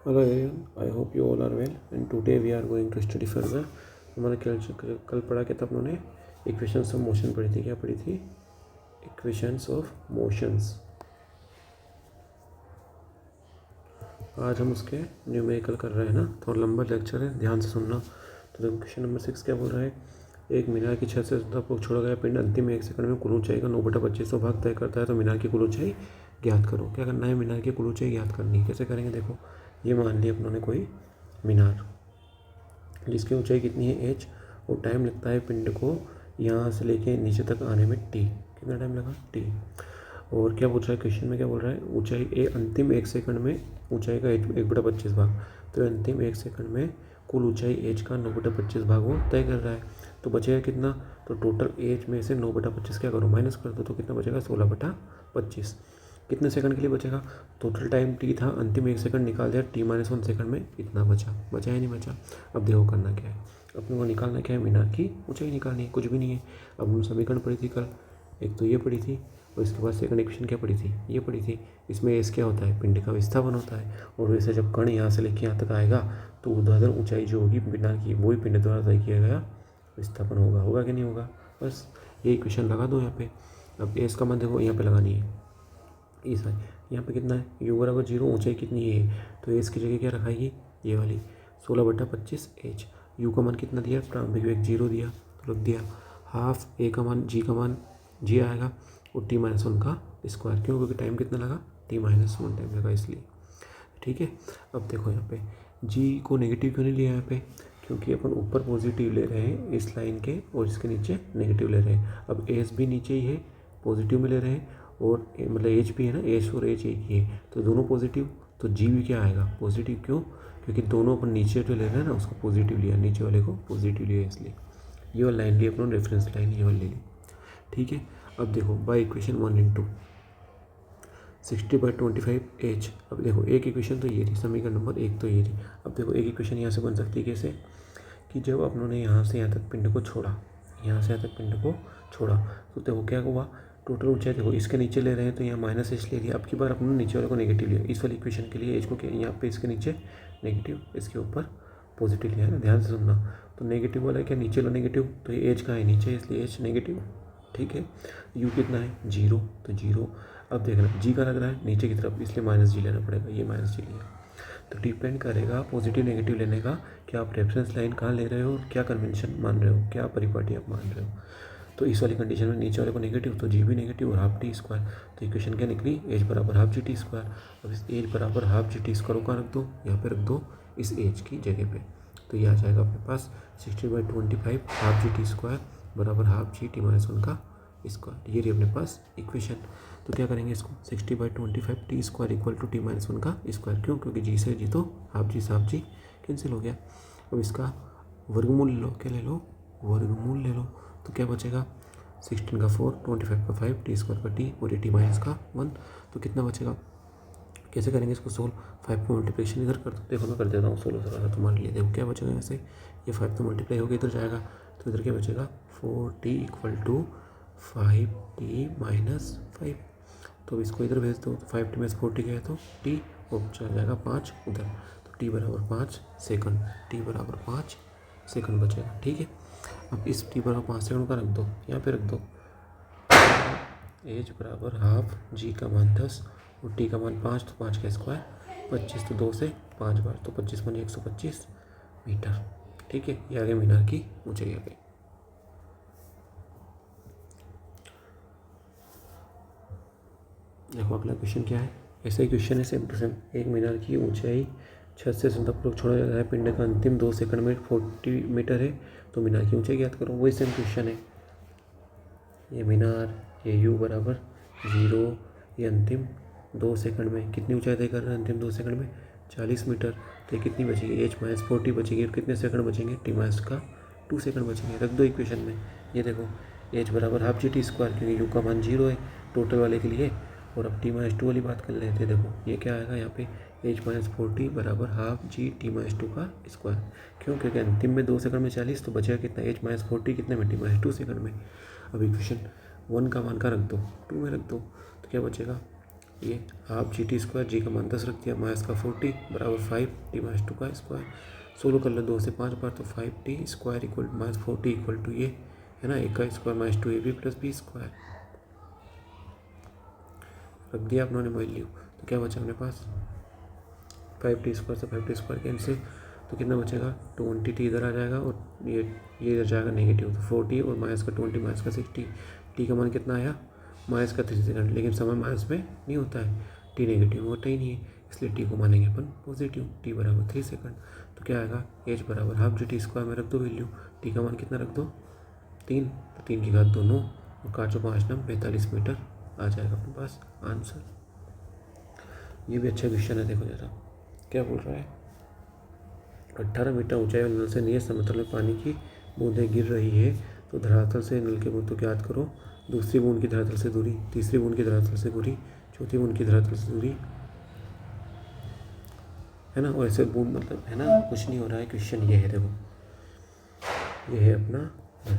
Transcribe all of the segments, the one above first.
Hello everyone, I hope you all are well and today we are going to study further. हमारा कल पढ़ा क्या था अपनों ने? इक्वेशंस ऑफ मोशन पढ़ी थी। क्या पढ़ी थी? Equations of motions. आज हम उसके न्यूमेरिकल कर रहे हैं ना, थोड़ा लंबा लेक्चर है, ध्यान से सुनना। तो देखो क्वेश्चन नंबर 6 क्या बोल रहा है? एक मीनार की छत से छोड़ा गया पिंड अंतिम 1 सेकंड में कुल ऊंचाई का 9/25 भाग तय करता है, तो मीनार की कुल ऊंचाई ज्ञात करो। क्या करना है? मीनार की कुल ऊंचाई ज्ञात करनी है। कैसे करेंगे? देखो, ये मान लिया अपनों ने कोई मीनार जिसकी ऊंचाई कितनी है h, और टाइम लगता है पिंड को यहाँ से लेके नीचे तक आने में t। कितना टाइम लगा? t। और क्या पूछ रहा है क्वेश्चन में? क्या बोल रहा है? ऊंचाई अंतिम 1 सेकंड में ऊंचाई का 1/25 भाग। तो अंतिम 1 सेकंड में कुल ऊंचाई h का 9/25 भाग वो तय कर रहा है। तो बचेगा कितना? तो टोटल h में से 9/25 क्या करो? माइनस कर दो। तो कितना बचेगा? 16/25। कितने सेकंड के लिए बचेगा? टोटल टाइम t था, अंतिम 1 सेकंड निकाल दिया, t-1 सेकंड में इतना बचा या नहीं बचा? अब देखो करना क्या है, अपने को निकालना क्या है? मीनार की ऊंचाई निकालनी है, कुछ भी नहीं है। अब हमने समीकरण पढ़ी थी कल, एक तो ये पढ़ी थी और इसके बाद सेकंड इक्वेशन क्या पढ़ी थी? ये पढ़ी थी। इसमें एस क्या होता है? पिंड का विस्थापन होता है। और वैसे जब कण यहाँ से लेके यहाँ तक आएगा तो ऊर्ध्वाधर ऊंचाई जो होगी मीनार की, वही पिंड द्वारा तय किया गया विस्थापन होगा कि नहीं होगा? बस ये इक्वेशन लगा दो यहाँ पे। अब एस का मान देखो यहाँ पे लगानी है, इस यहाँ पे कितना है? u बराबर 0, ऊंचाई कितनी है? तो एस की जगह क्या रखाएगी? ये वाली 16/25 h। u का मान कितना दिया? प्रारंभिक वेग 0 दिया, तो रख दिया। हाफ a का मान, g का मान g आएगा, और t-1 का स्क्वायर। क्यों? क्योंकि टाइम कितना लगा? t-1 टाइम लगा, इसलिए। ठीक है। अब देखो यहाँ पे g को नेगेटिव क्यों नहीं लिया यहाँ पे? क्योंकि अपन ऊपर पॉजिटिव ले रहे हैं इस लाइन के, और इसके नीचे नेगेटिव ले रहे हैं। अब एस भी नीचे ही है, पॉजिटिव में ले रहे हैं, और मतलब एच भी है ना, एच और एच एक ही है, तो दोनों पॉजिटिव। तो जी भी क्या आएगा? पॉजिटिव। क्यों? क्योंकि दोनों अपन नीचे जो ले रहे हैं ना उसको पॉजिटिव लिया, नीचे वाले को पॉजिटिव लिया, इसलिए ये वाला लाइन ली अपन, रेफरेंस लाइन ये वाली ले ली। ठीक है। अब देखो बाय इक्वेशन 1 × 60/25 h। अब देखो एक इक्वेशन तो ये थी, समीकरण नंबर 1 तो ये थी। अब देखो एक इक्वेशन यहाँ से बन सकती है कैसे? कि जब अपनों ने यहाँ से यहाँ तक पिंड को छोड़ा, यहाँ से यहाँ तक पिंड को छोड़ा, तो देखो क्या हुआ? टोटल ऊंचाई देखो, इसके नीचे ले रहे हैं तो यहाँ माइनस एच ले लिया। अब की बार अपने नीचे वाले को नेगेटिव लिया। इस वाली इक्वेशन के लिए एच को क्या, यहाँ पे इसके नीचे नेगेटिव, इसके ऊपर पॉजिटिव लिया है ना, ध्यान से सुनना। तो नेगेटिव वाला क्या? नीचे वाला नेगेटिव, तो ये एच कहाँ है? नीचे, इसलिए एच नेगेटिव। ठीक है। यू कितना है? 0, तो 0। अब देखना जी का लग रहा है नीचे की तरफ, इसलिए माइनस जी लेना पड़ेगा, ये माइनस जी लिया। तो डिपेंड करेगा पॉजिटिव नेगेटिव लेने का कि आप रेफरेंस लाइन कहाँ ले रहे हो, क्या कन्वेंशन मान रहे हो, क्या परिपाटी आप मान रहे हो। तो इस वाली कंडीशन में नीचे वाले को नेगेटिव, तो जी भी नेगेटिव और हाफ टी स्क्वायर। तो इक्वेशन क्या निकली? एच बराबर हाफ जी टी स्क्वायर। अब इस एच बराबर हाफ जी टी स्क्वायर को रख दो, यहाँ पे रख दो इस एच की जगह पे, तो ये आ जाएगा अपने पास 60/25 हाफ जी टी स्क्वायर बराबर हाफ जी t-1 का स्क्वायर। ये रही अपने पास इक्वेशन। तो क्या करेंगे इसको? 60/25 T square equal to t-1 का स्क्वायर। क्यों? क्योंकि जी से जी तो हाफ जी से हाफ जी कैंसिल हो गया। अब इसका वर्गमूल ले लो। क्या ले लो? वर्गमूल ले लो। तो क्या बचेगा? 16 का 4, 25 का 5, टी स्क्वायर का टी, और ये t- का 1। तो कितना बचेगा? कैसे करेंगे इसको सोल्व? 5 को मल्टीप्लिकेशन इधर कर दो। देखो मैं कर देता हूँ 16 से, तो मान लिया। देखो क्या बचेगा ऐसे, ये 5 तो मल्टीप्लाई हो गया, इधर जाएगा, तो इधर क्या बचेगा? 4t equal to 5t-5। तो इसको इधर भेज दो, तो 5t में 4t गया तो t, और चल जाएगा 5 उधर, तो t बराबर 5 सेकंड। t बराबर 5 सेकंड बचेगा। ठीक है। अब इस t बराबर 5 सेकंड का रख दो, यहाँ पे रख दो। एच बराबर हाफ जी का मान 10 और टी का मान 5, तो 5 का स्क्वायर 25, तो 2 से 5 बार, तो 25 बने 125 मीटर। ठीक है। ये आगे मीनार की ऊंचाई आ गई। देखो अगला क्वेश्चन क्या है? ऐसा ही क्वेश्चन है सेम टू सेम। एक मीनार की ऊंचाई छत से संतापूर्वक छोड़ा जाता है, पिंड का अंतिम 2 सेकंड में 40 मीटर है, तो मीनार की ऊंचाई ज्ञात करो। वही सेम क्वेश्चन है। ये मीनार, ये यू बराबर 0, ये अंतिम 2 सेकंड में कितनी ऊंचाई तय कर रहा है? अंतिम 2 सेकंड में 40 मीटर। तो ये कितनी बचेगी? h-40 बचेगी, और कितने सेकंड बचेंगे? t- का 2 सेकंड बचेंगे। रख दो इक्वेशन में। ये देखो h बराबर हाफ जी टी स्क्वायर, क्योंकि यू का मान 0 है टोटल वाले के लिए, और अब t-2 वाली बात कर लेते हैं। देखो ये क्या आएगा यहाँ पे? h-40 बराबर हाफ जी t-2 का स्क्वायर। क्यों? क्योंकि अंतिम में 2 सेकंड में 40, तो बचेगा कितना? h-40 कितने में? t-2 सेकंड में। अब इक्वेशन 1 का मान का रख दो, 2 में रख दो, तो क्या बचेगा? ये हाफ जी टी स्क्वायर, जी का मान 10 रख दिया, माइनस का 40 बराबर 5 टी माइनस 2 का स्क्वायर। सोलो कर लो 2 से 5 बार, तो 5t square equal minus 40 equal to ये है ना, एक का square minus 2ab plus B square. रख दिया अपनों ने वैल्यू, तो क्या बचा अपने पास 5t स्क्वायर से 5t स्क्वायर कैंसिल, तो कितना बचेगा 20t इधर आ जाएगा और ये इधर जाएगा नेगेटिव, तो 40 और माइनस का 20 माइनस का 60। टी का मान कितना आया माइनस का 3 सेकंड, लेकिन समय माइनस में नहीं होता है, टी नेगेटिव में होता ही नहीं है, इसलिए टी को मानेंगे अपन पॉजिटिव। टी बराबर 3 सेकंड, तो क्या आएगा एच बराबर हाफ जी टी स्क्वायर में रख दो वैल्यू, टी का मान कितना रख दो 3, तो 3 की घात 2 9 और 4 5 9 45 मीटर आ जाएगा अपने पास आंसर। ये भी अच्छा क्वेश्चन है, देखो जरा क्या बोल रहा है। 18 मीटर ऊंचाई वाले नल से नियत समतल में पानी की बूंदें गिर रही है, तो धरातल से नल के बूंद को ज्ञात करो। दूसरी बूंद की धरातल से दूरी, तीसरी बूंद की धरातल से दूरी, चौथी बूंद की धरातल से दूरी, है ना। और ऐसे बूंद मतलब है ना, कुछ नहीं हो रहा है। क्वेश्चन ये है, देखो ये है अपना नल,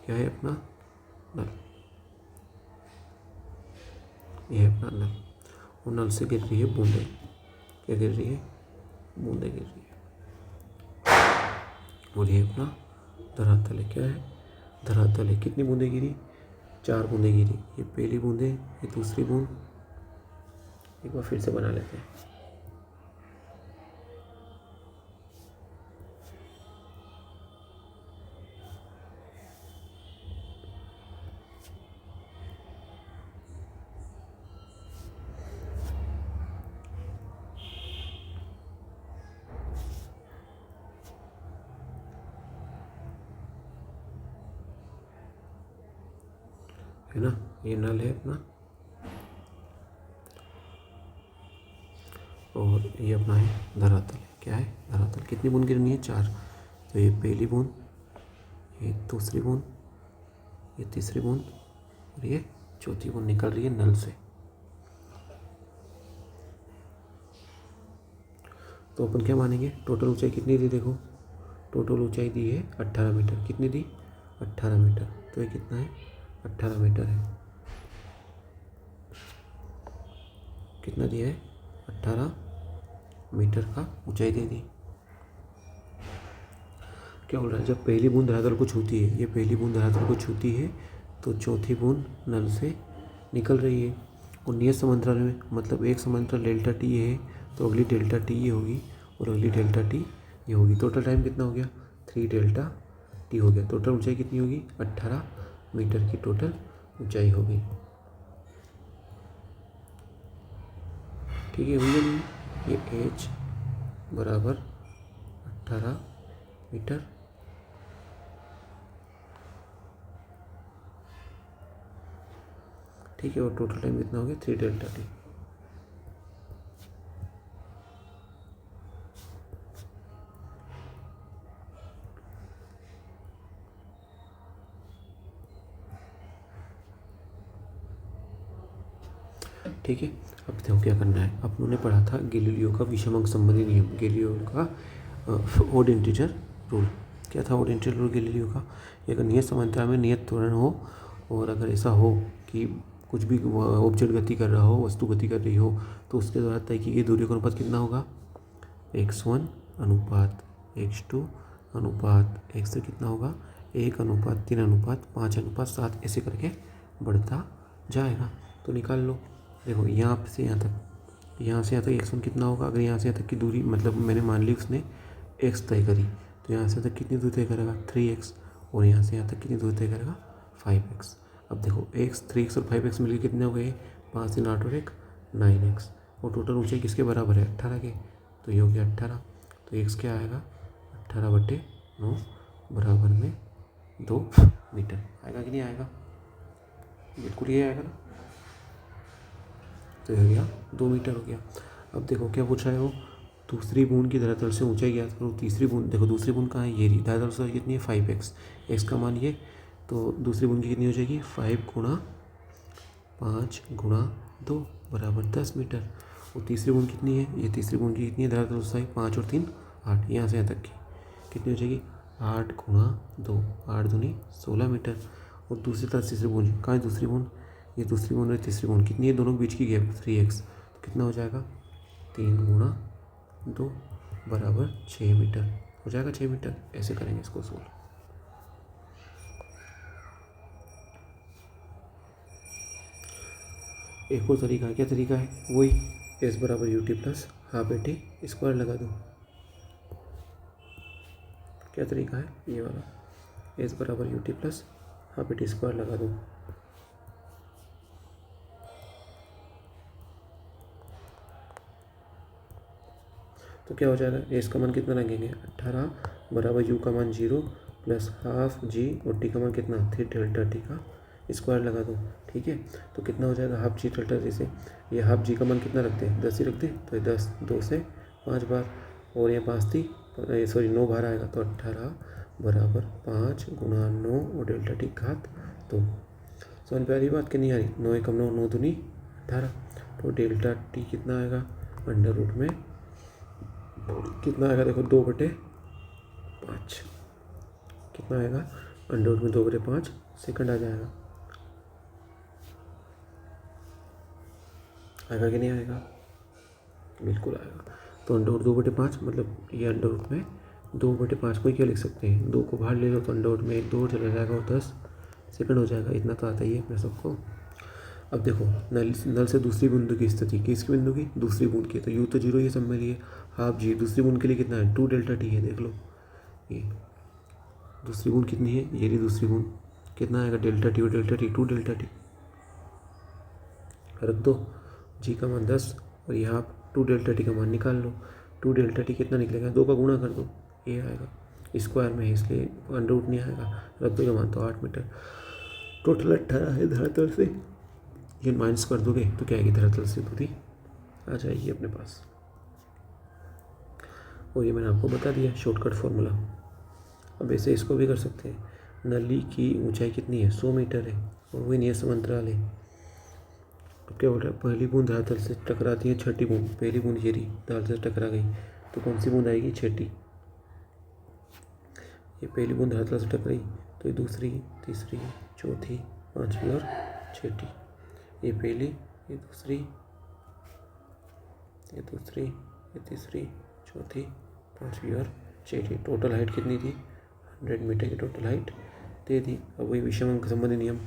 क्या है अपना नल, ये है अपना नल, और नल से गिर रही है बूंदें, क्या गिर रही है बूंदें गिर रही है, और ये अपना धरातल है, क्या है धरातल है। कितनी बूंदें गिरी 4 बूंदें गिरी, ये पहली बूंदें, ये दूसरी बूंद, एक बार फिर से बना लेते हैं। है ना, ये नल है अपना, और ये अपना है धरातल, क्या है धरातल। कितनी बूंद गिरनी है 4, तो ये पहली बूंद, ये दूसरी बूंद, ये तीसरी बूंद, और ये चौथी बूंद निकल रही है नल से। तो अपन क्या मानेंगे, टोटल ऊंचाई कितनी दी, देखो टोटल ऊंचाई दी है 18 मीटर, कितनी दी 18 मीटर, तो ये कितना है 18 मीटर है, कितना दिया है 18 मीटर का ऊंचाई दे दी। क्या बोल रहा है, जब पहली बूंद धरातल को छूती है, ये पहली बूंद धरातल को छूती है, तो चौथी बूंद नल से निकल रही है, और नियत समांतराल में, मतलब एक समांतराल डेल्टा टी है, तो अगली डेल्टा टी ये होगी और अगली डेल्टा टी ये होगी। टोटल टाइम कितना हो गया 3 डेल्टा टी हो गया। टोटल ऊंचाई कितनी होगी 18 मीटर की टोटल ऊंचाई होगी। ठीक है, हुई या नहीं, ये एच बराबर 18 मीटर, ठीक है, और टोटल टाइम कितना हो गया 3 डेल्टा टी। ठीक है, अब देखो क्या करना है। अपन ने पढ़ा था गैलीलियो का विषमांक संबंधी नियम, गैलीलियो का ओड इंटीजर रूल। क्या था ओड इंटीजर रूल गैलीलियो का, अगर नियत समांतराल में नियत त्वरण हो, और अगर ऐसा हो कि कुछ भी ऑब्जेक्ट गति कर रहा हो, वस्तु गति कर रही हो, तो उसके द्वारा तय की गई दूरी का अनुपात कितना होगा x1 अनुपात x2 अनुपात x से कितना होगा 1 अनुपात 3 अनुपात 5 अनुपात 7, ऐसे करके बढ़ता जाएगा। तो निकाल लो, देखो यहाँ से यहाँ तक, यहाँ से यहाँ तक x1 कितना होगा, अगर यहाँ से यहाँ तक की दूरी, मतलब मैंने मान ली उसने x तय करी, तो यहाँ से तक कितनी दूरी तय करेगा 3x, और यहाँ से यहाँ तक कितनी दूरी तय करेगा 5x। अब देखो x 3x और 5x मिलकर कितने हो गए 5 3 8 और 1 9x, और टोटल ऊंचाई किसके बराबर है 18 के, तो ये हो गया 18, तो x क्या आएगा 18/9 बराबर में 2 मीटर आएगा कि नहीं आएगा, बिल्कुल ये आएगा ना, तो ये हो गया 2 मीटर हो गया। अब देखो क्या पूछ रहा है वो, दूसरी बूंद की धरातल से ऊंचाई ज्ञात करो। तीसरी बूंद, देखो दूसरी बूंद कहाँ है, ये रही, धरातल से कितनी है 5x, x का मान ये, तो दूसरी बूंद की कितनी हो जाएगी 5 गुणा 5 गुणा 2 बराबर 10 मीटर। और तीसरी बूंद कितनी है, ये तीसरी बूंद की कितनी है धरातल से 5 और 3 8, यहाँ से यहाँ तक की कितनी हो जाएगी 8 गुणा 2, 8 दूनी 16 मीटर। और दूसरी तरफ तीसरी बूंद कहाँ है, दूसरी बूंद ये दूसरी बूंद है, तीसरी बूंद कितनी है, दोनों के बीच की गैप 3x, तो कितना हो जाएगा 3 गुणा 2 बराबर 6 मीटर हो जाएगा, 6 मीटर। ऐसे करेंगे इसको सोल्व। एक और तरीका है, क्या तरीका है, वही एस बराबर U T plus half A T square लगा दो। क्या तरीका है, ये वाला, एस बराबर U T plus half A T square लगा दो। तो क्या हो जाएगा, एस का मान कितना लगेंगे 18 बराबर यू का मान 0 प्लस हाफ जी और टी का मान कितना 3 डेल्टा टी का स्क्वायर लगा दो। ठीक है, तो कितना हो जाएगा हाफ जी डेल्टा टी से, ये हाफ जी का मान कितना रखते हैं 10 ही रखते हैं, तो ये 10 2 से 5 बार, और ये 5 थी सॉरी 9 बार आएगा, तो 18 बराबर 5 गुणा 9 और डेल्टा टी घात 2। समझ पे आ रही बात कि नहीं आ रही, 9 एकम 9 9 दूनी 18, तो डेल्टा टी कितना आएगा अंडर रूट में कितना आएगा, देखो 2/5 कितना आएगा अंडर रूट में 2/5 सेकंड आ जाएगा। आएगा कि नहीं आएगा, बिल्कुल आएगा। तो अंडर रूट 2/5 मतलब ये अंडर रूट में 2/5 को क्या लिख सकते हैं, 2 को बाहर ले लो तो अंडर रूट में 1 2 चला जाएगा और 10 सेकंड हो जाएगा। इतना तो आता ही है अपने सबको। अब देखो नल से दूसरी बूंद की स्थिति, किसकी बिंदु की, दूसरी बूंद की, तो यू तो 0 ये सब में लिए, हाफ जी दूसरी बूंद के लिए कितना है 2 डेल्टा टी है, देख लो ये दूसरी बूंद कितनी है, ये रही दूसरी बूंद, कितना आएगा डेल्टा टी और डेल्टा टी 2 डेल्टा टी रख दो, जी का मान 10 और ये हाफ 2 डेल्टा टी का मान निकाल लो, 2 डेल्टा टी कितना निकलेगा 2 का गुणा कर दो, ये आएगा स्क्वायर में है इसलिए अंडर रूट नहीं आएगा, रख दो ये मान तो 8 मीटर। टोटल 18 है, धरातल से ये माइनस कर दोगे तो क्या आएगी, धरातल से दूरी आ जाएगी अपने पास। और ये मैंने आपको बता दिया शॉर्टकट फॉर्मूला। अब ऐसे इसको भी कर सकते हैं, नली की ऊंचाई कितनी है 100 मीटर है और वही नियत समांतराल है। अब क्या बोल रहा है, पहली बूंद धरातल से टकराती है, छठी बूंद, पहली बूंद ये रही धरातल से टकरा गई तो कौन सी बूंद आएगी, छठी। ये पहली बूंद धरातल से टकराई तो ये दूसरी, तीसरी, चौथी, पांचवी और छठी। ये पहली, ये दूसरी, ये दूसरी, ये तीसरी, चौथी, पांचवी और छठी। टोटल हाइट कितनी थी 100 मीटर की टोटल हाइट दे दी। अब वही विषम अंक संबंधी नियम,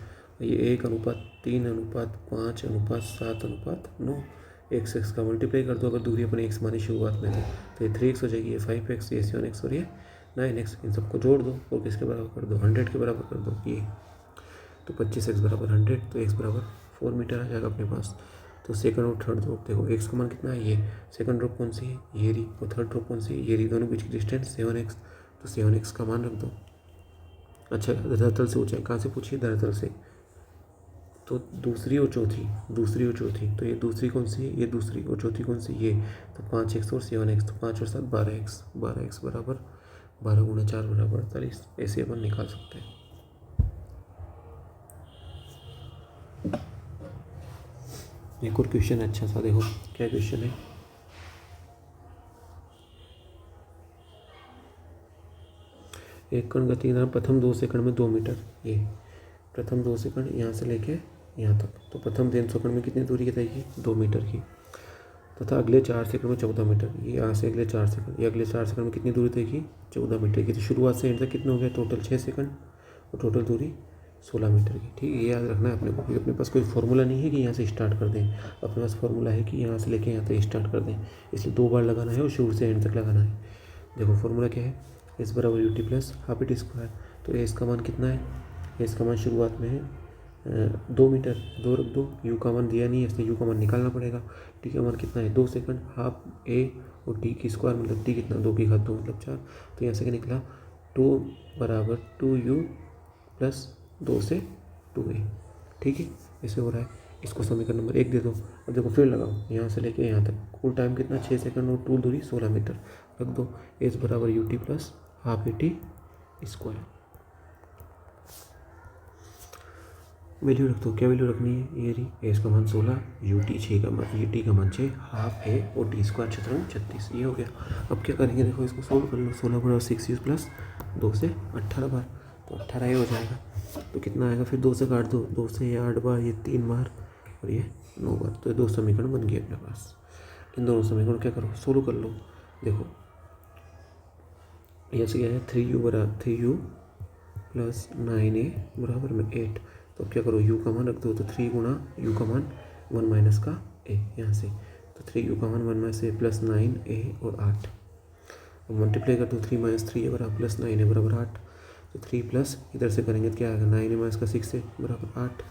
ये 1:3:5:7:9 एक से x का मल्टीप्लाई कर दो, अगर दूरी अपन x मानी शुरुआत में तो ये 3x हो जाएगी, ये 5x, ये 7x और ये 9x, इन सबको जोड़ दो और किसके बराबर कर दो 100 के बराबर कर दो ये, तो 25x बराबर 100, तो x बराबर 4 मीटर आ जाएगा अपने पास। तो सेकंड और थर्ड ड्रॉप देखो, x का मान कितना है, ये सेकंड ड्रॉप कौन सी है, ये रही, और थर्ड ड्रॉप कौन सी है, ये रही, दोनों बीच की डिस्टेंस 7x, तो 7x का मान रख दो। अच्छा धरातल से ऊंचाई कहाँ से पूछिए, धरातल से, तो दूसरी और चौथी, दूसरी और चौथी, तो ये दूसरी कौन सी है, ये दूसरी, और चौथी कौन सी, ये, तो 5x और 7x, तो 5 और 7 12x, 12x बराबर 12 गुणा 4 बराबर 48, ऐसे अपन निकाल सकते हैं। एक और क्वेश्चन है अच्छा सा, देखो क्या क्वेश्चन है, एक कण गति के दौरान प्रथम 2 सेकंड में 2 मीटर, ये प्रथम 2 सेकंड यहाँ से लेके यहाँ तक, तो प्रथम 3 सेकंड में कितनी दूरी बताएगी 2 मीटर की, तथा अगले 4 सेकंड में 14 मीटर, ये यहाँ से अगले 4 सेकंड, ये अगले 4 सेकंड में कितनी दूरी देगी 14 मीटर की। तो शुरुआत से एंड तक कितने हो गए टोटल 6 सेकंड और टोटल दूरी 16 मीटर की। ठीक है, ये याद रखना है अपने को, क्योंकि अपने पास कोई फॉर्मूला नहीं है कि यहाँ से स्टार्ट कर दें, अपने पास फॉर्मूला है कि यहाँ से लेके यहाँ तक स्टार्ट कर दें, इसलिए 2 बार लगाना है और शुरू से एंड तक लगाना है। देखो फॉर्मूला क्या है, एस बराबर U T plus half A T square, तो एस का मान कितना है, एस का मान शुरुआत में है 2 मीटर, 2 रख दो, यू का मान दिया नहीं है इसलिए यू का मान निकालना पड़ेगा, टी का मान कितना है 2 सेकंड, हाफ ए और टी की स्क्वायर मतलब टी कितना 2 की घात 2 मतलब 4, तो यहाँ से क्या निकला 2 बराबर 2u प्लस 2 से 2a। ठीक है, ऐसे हो रहा है, इसको समीकरण नंबर 1 दे दो और देखो फिर लगाओ यहाँ से लेके यहाँ तक, कुल टाइम कितना 6 सेकंड और टूल दूरी 16 मीटर, रख दो एस बराबर U T plus half A T square, value रख दो, क्या वैल्यू रखनी है, ये रही एस का मान 16, यू टी 6 का मान, यू टी का मान 6, हाफ ए और टी स्क्वायर 36, ये हो गया। अब क्या करेंगे, देखो इसको सोल्व कर लो, 16 बराबर 6u प्लस 2 से 18 बार, तो 18 ये हो जाएगा। तो कितना आएगा, फिर 2 से काट दो, 2 से ये 8 बार, ये 3 बार और ये 9 बार। तो ये 2 समीकरण बन गए अपने पास। इन दोनों समीकरण क्या करो, सोल्व कर लो। देखो यहाँ से क्या है, 3u प्लस 9a बराबर में 8। तो अब क्या करो, u का मान रख दो। तो 3 गुणा u का मान 1 माइनस का a यहाँ से, तो 3u का मान 1 माइनस a प्लस 9a और 8। अब मल्टीप्लाई कर दो, 3 माइनस 3 बराबर प्लस 9a बराबर 8। तो 3 प्लस इधर से करेंगे तो क्या आएगा, 9a माइनस का 6a बराबर 8।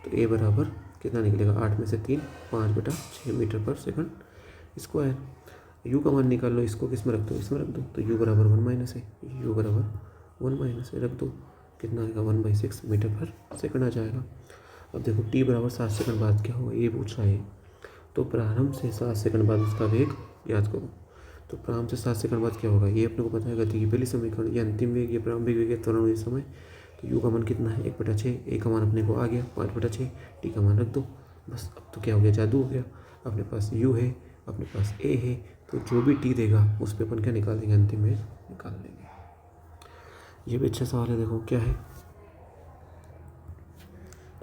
तो a बराबर कितना निकलेगा, 8 में से 3 5/6 मीटर पर सेकंड स्क्वायर। u का मान निकाल लो, इसको किस में रख दो, इसमें रख दो। तो u बराबर 1 माइनस है, u बराबर 1 माइनस है रख दो, कितना आएगा 1/6 मीटर पर सेकंड आ जाएगा। अब देखो t बराबर 7 सेकंड बाद क्या होगा, ये पूछ रहा है। तो प्रारंभ से 7 सेकंड बाद उसका वेग याद करो। तो प्रारंभ से 7 सेकंड बाद क्या होगा, ये अपने को पता है, गति की पहली समीकरण, ये अंतिम वेग, ये प्रारंभिक वेग, त्वरण हुए समय। तो u का मान कितना है, 1/6, a का मान अपने को आ गया 5/6, t का मान रख दो बस। अब तो क्या हो गया, जादू हो गया। अपने पास u है, अपने पास a है, तो जो भी t देगा उस पर अपन क्या निकाल देंगे, अंतिम वेग निकाल देंगे। ये भी अच्छा सवाल है। देखो क्या है,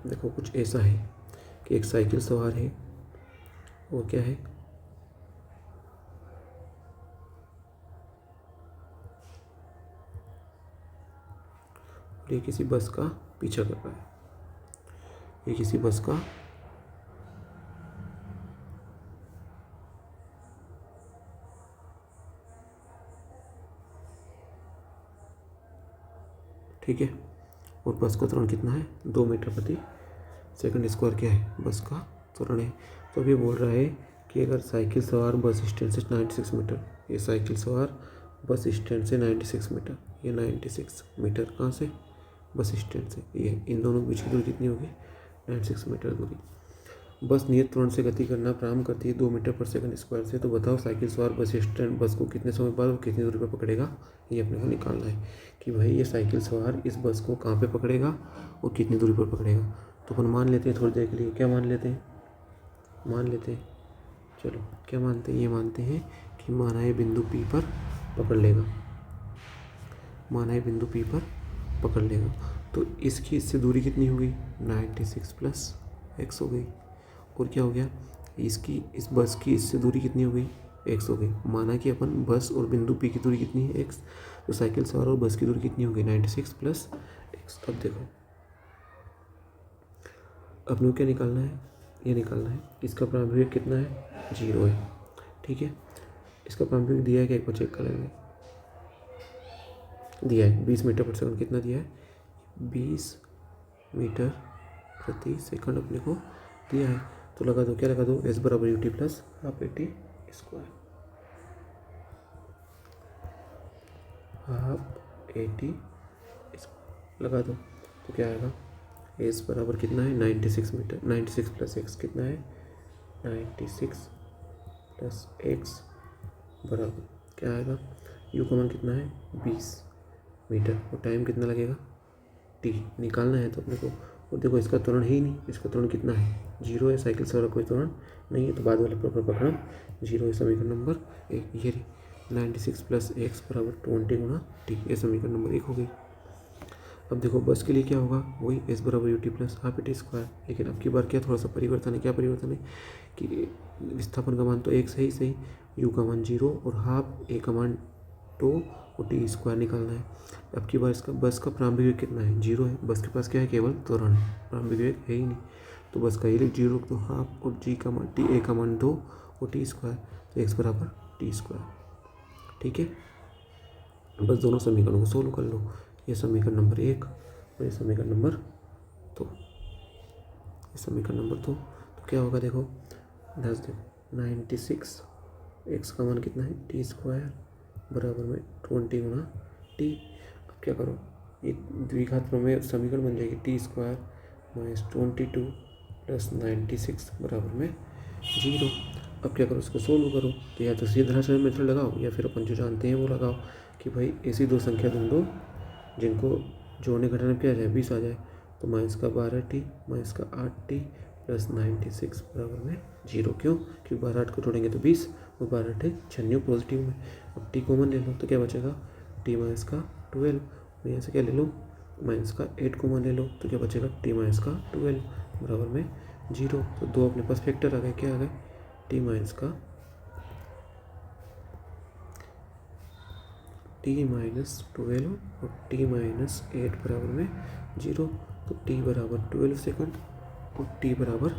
देखो कुछ ऐसा है कि एक साइकिल सवार है, वो क्या है, ये किसी बस का पीछा कर रहा है, ये किसी बस का ठीक है, और बस का त्वरण कितना है, 2 मीटर प्रति सेकंड स्क्वायर क्या है, बस का त्वरण है। तो अभी बोल रहा है कि अगर साइकिल सवार बस स्टैंड से 96 मीटर, ये साइकिल सवार बस स्टैंड से 96 मीटर, ये 96 मीटर कहाँ से, बस स्टैंड से, ये इन दोनों के बीच की दूरी कितनी होगी, 96 मीटर दूरी। बस नियत त्वरण से गति करना प्रारंभ करती है 2 मीटर पर सेकंड स्क्वायर से। तो बताओ साइकिल सवार बस स्टैंड बस को कितने समय बाद और कितनी दूरी पर पकड़ेगा, ये अपने को निकालना है कि भाई ये साइकिल सवार इस बस को कहाँ पे पकड़ेगा और कितनी दूरी पर पकड़ेगा। तो अपन मान लेते हैं थोड़ी देर के लिए, क्या मान लेते हैं, मान लेते हैं, चलो क्या मानते हैं, ये मानते हैं कि माना है बिंदु P पर पकड़ लेगा, माना है बिंदु P पर पकड़ लेगा। तो इसकी इससे दूरी कितनी हो गई, 96 प्लस x हो गई। और क्या हो गया, इसकी इस बस की इससे दूरी कितनी हो गई, x हो गई। माना कि अपन बस और बिंदु P की दूरी कितनी है, x। तो साइकिल सवार और बस की दूरी कितनी हो गई, 96 प्लस x। अब देखो अपने को क्या निकालना है, ये निकालना है इसका प्रारंभिक वेग कितना है, 0 है, ठीक है। इसका प्रारंभिक वेग दिया है कि एक बार चेक कर लेंगे, दिया है 20 मीटर पर सेकंड, कितना दिया है, 20 मीटर प्रति सेकंड अपने को दिया है। तो लगा दो, क्या लगा दो, s बराबर ut plus half at square, half at लगा दो। तो क्या आएगा, s बराबर कितना है, 96 मीटर, 96 प्लस x कितना है, 96 प्लस x बराबर क्या आएगा, u का मान कितना है, 20 मीटर, और टाइम कितना लगेगा, t निकालना है तो अपने को। और देखो इसका त्वरण है ही नहीं, इसका त्वरण कितना है, 0 है, साइकिल सवार कोई त्वरण नहीं है, तो बाद वाले प्रॉपर पकड़ना 0 है। समीकरण नंबर 1 ये 96 प्लस x बराबर 20 गुणा t, ये समीकरण नंबर 1 हो गई। अब देखो बस के लिए क्या होगा, वही s बराबर ut plus half at square. लेकिन अब की बार क्या थोड़ा सा परिवर्तन है, क्या परिवर्तन है कि विस्थापन का मान तो 1 सही सही, u का मान 0 और हाफ a का मान 2 और टी स्क्वायर निकालना है। अब की बार इसका बस का प्रारंभिक वेग कितना है, 0 है, बस के पास क्या है, केवल त्वरण, प्रारंभिक वेग है ही नहीं। तो बस का ये 0 तो हाफ और g का मान टी, a का मान 2 और टी स्क्वायर, तो x बराबर टी स्क्वायर, ठीक है। बस दोनों समीकरणों को सोल्व कर लो, ये समीकरण नंबर 1 और ये समीकरण नंबर 2, ये समीकरण नंबर 2। तो क्या होगा, देखो 10 देखो 96, x का मान कितना है, टी स्क्वायर बराबर में 20 गुणा टी। अब क्या करो, एक द्विघात प्रमेय समीकरण बन जाएगी, टी स्क्वायर माइनस 22 प्लस 96 बराबर में 0। अब क्या करो, इसको सोल्व करो। तो या तो सीधा मेथड लगाओ या फिर अपन जो जानते हैं वो लगाओ कि भाई ऐसी दो संख्या ढूंढ दो जिनको जोड़ने घटाने क्या आ जाए, 20 आ जाए। तो माइनस का 12t माइनस का 8t प्लस 96 बराबर में 0। क्यों, क्योंकि 12 8 को जोड़ेंगे तो 20 और 12 8 96 पॉजिटिव में। अब t कॉमन ले लो तो क्या बचेगा, t माइनस का 12, और यहाँ से क्या ले लो माइनस का 8 कॉमन ले लो तो क्या बचेगा टी माइनस का 12 बराबर में 0। तो दो अपने पास फैक्टर आ गए, क्या आ गए टी माइनस का टी माइनस 12 और टी माइनस 8 बराबर में 0। तो टी बराबर 12 सेकंड और टी बराबर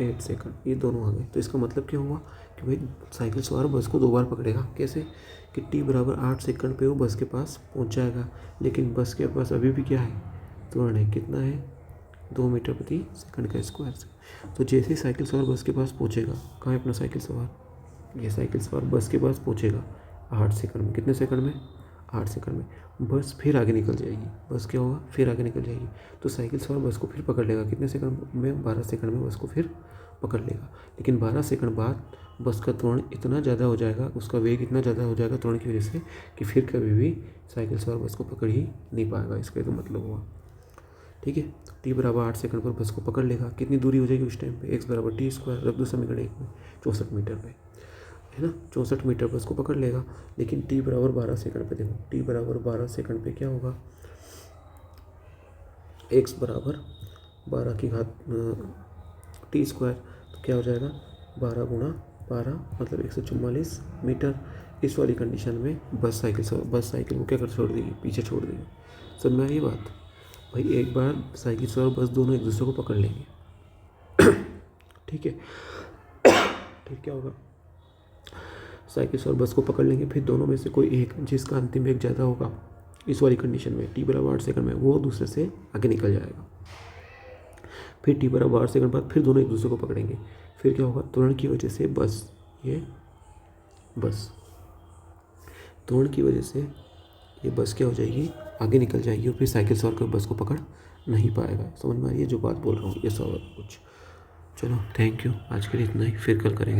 8 सेकंड, ये दोनों आ गए। तो इसका मतलब क्या हुआ कि भाई साइकिल सवार बस को 2 बार पकड़ेगा। कैसे कि टी बराबर 8 सेकंड पे वो बस के पास पहुंच जाएगा, लेकिन बस के पास अभी भी क्या है, त्वरण है। कितना है 2 मीटर प्रति सेकंड का स्क्वायर से। तो जैसे ही साइकिल सवार बस के पास पहुंचेगा, कहाँ है अपना साइकिल सवार, ये साइकिल सवार बस के पास पहुंचेगा 8 सेकंड में। कितने सेकंड में 8 सेकंड में। बस फिर आगे निकल जाएगी, बस क्या होगा फिर आगे निकल जाएगी। तो साइकिल सवार बस को फिर पकड़ लेगा कितने सेकंड में, 12 सेकंड में बस को फिर पकड़ लेगा। लेकिन 12 सेकंड बाद बस का त्वरण इतना ज़्यादा हो जाएगा, उसका वेग इतना ज़्यादा हो जाएगा त्वरण की वजह से कि फिर कभी भी साइकिल सवार बस को पकड़ ही नहीं पाएगा। इसका तो मतलब हुआ, ठीक है। टी बराबर 8 सेकंड पर बस को पकड़ लेगा। कितनी दूरी हो जाएगी उस टाइम पे, एक्स बराबर टी स्क्वायर, रख दो समीकरण 1 में, 64 मीटर पे, है ना। 64 मीटर पर उसको पकड़ लेगा। लेकिन टी बराबर 12 सेकंड पे देखो, टी बराबर 12 सेकंड पे क्या होगा, एक्स बराबर 12 की घात टी स्क्वायर, तो क्या हो जाएगा 12 गुणा 12 मतलब 144 मीटर। इस वाली कंडीशन में बस साइकिल को क्या कर छोड़ देगी, पीछे छोड़ देगी। समझ में आई ये बात भाई। एक बार साइकिल सवार बस दोनों एक दूसरे को पकड़ लेंगे ठीक है। फिर क्या होगा, साइकिल सवार बस को पकड़ लेंगे, फिर दोनों में से कोई एक जिसका अंतिम वेग ज़्यादा होगा इस वाली कंडीशन में टी बराबर 8 सेकंड में, वो दूसरे से आगे निकल जाएगा। फिर टी बराबर 8 सेकंड बाद फिर दोनों एक दूसरे को पकड़ेंगे। फिर क्या होगा, त्वरण की वजह से बस त्वरण की वजह से ये बस क्या हो जाएगी, आगे निकल जाएगी और फिर साइकिल सवार को बस को पकड़ नहीं पाएगा। समझ में आ रही है जो बात बोल रहा हूँ, ये सब कुछ। चलो थैंक यू, आज के लिए इतना ही, फिर कल करेंगे।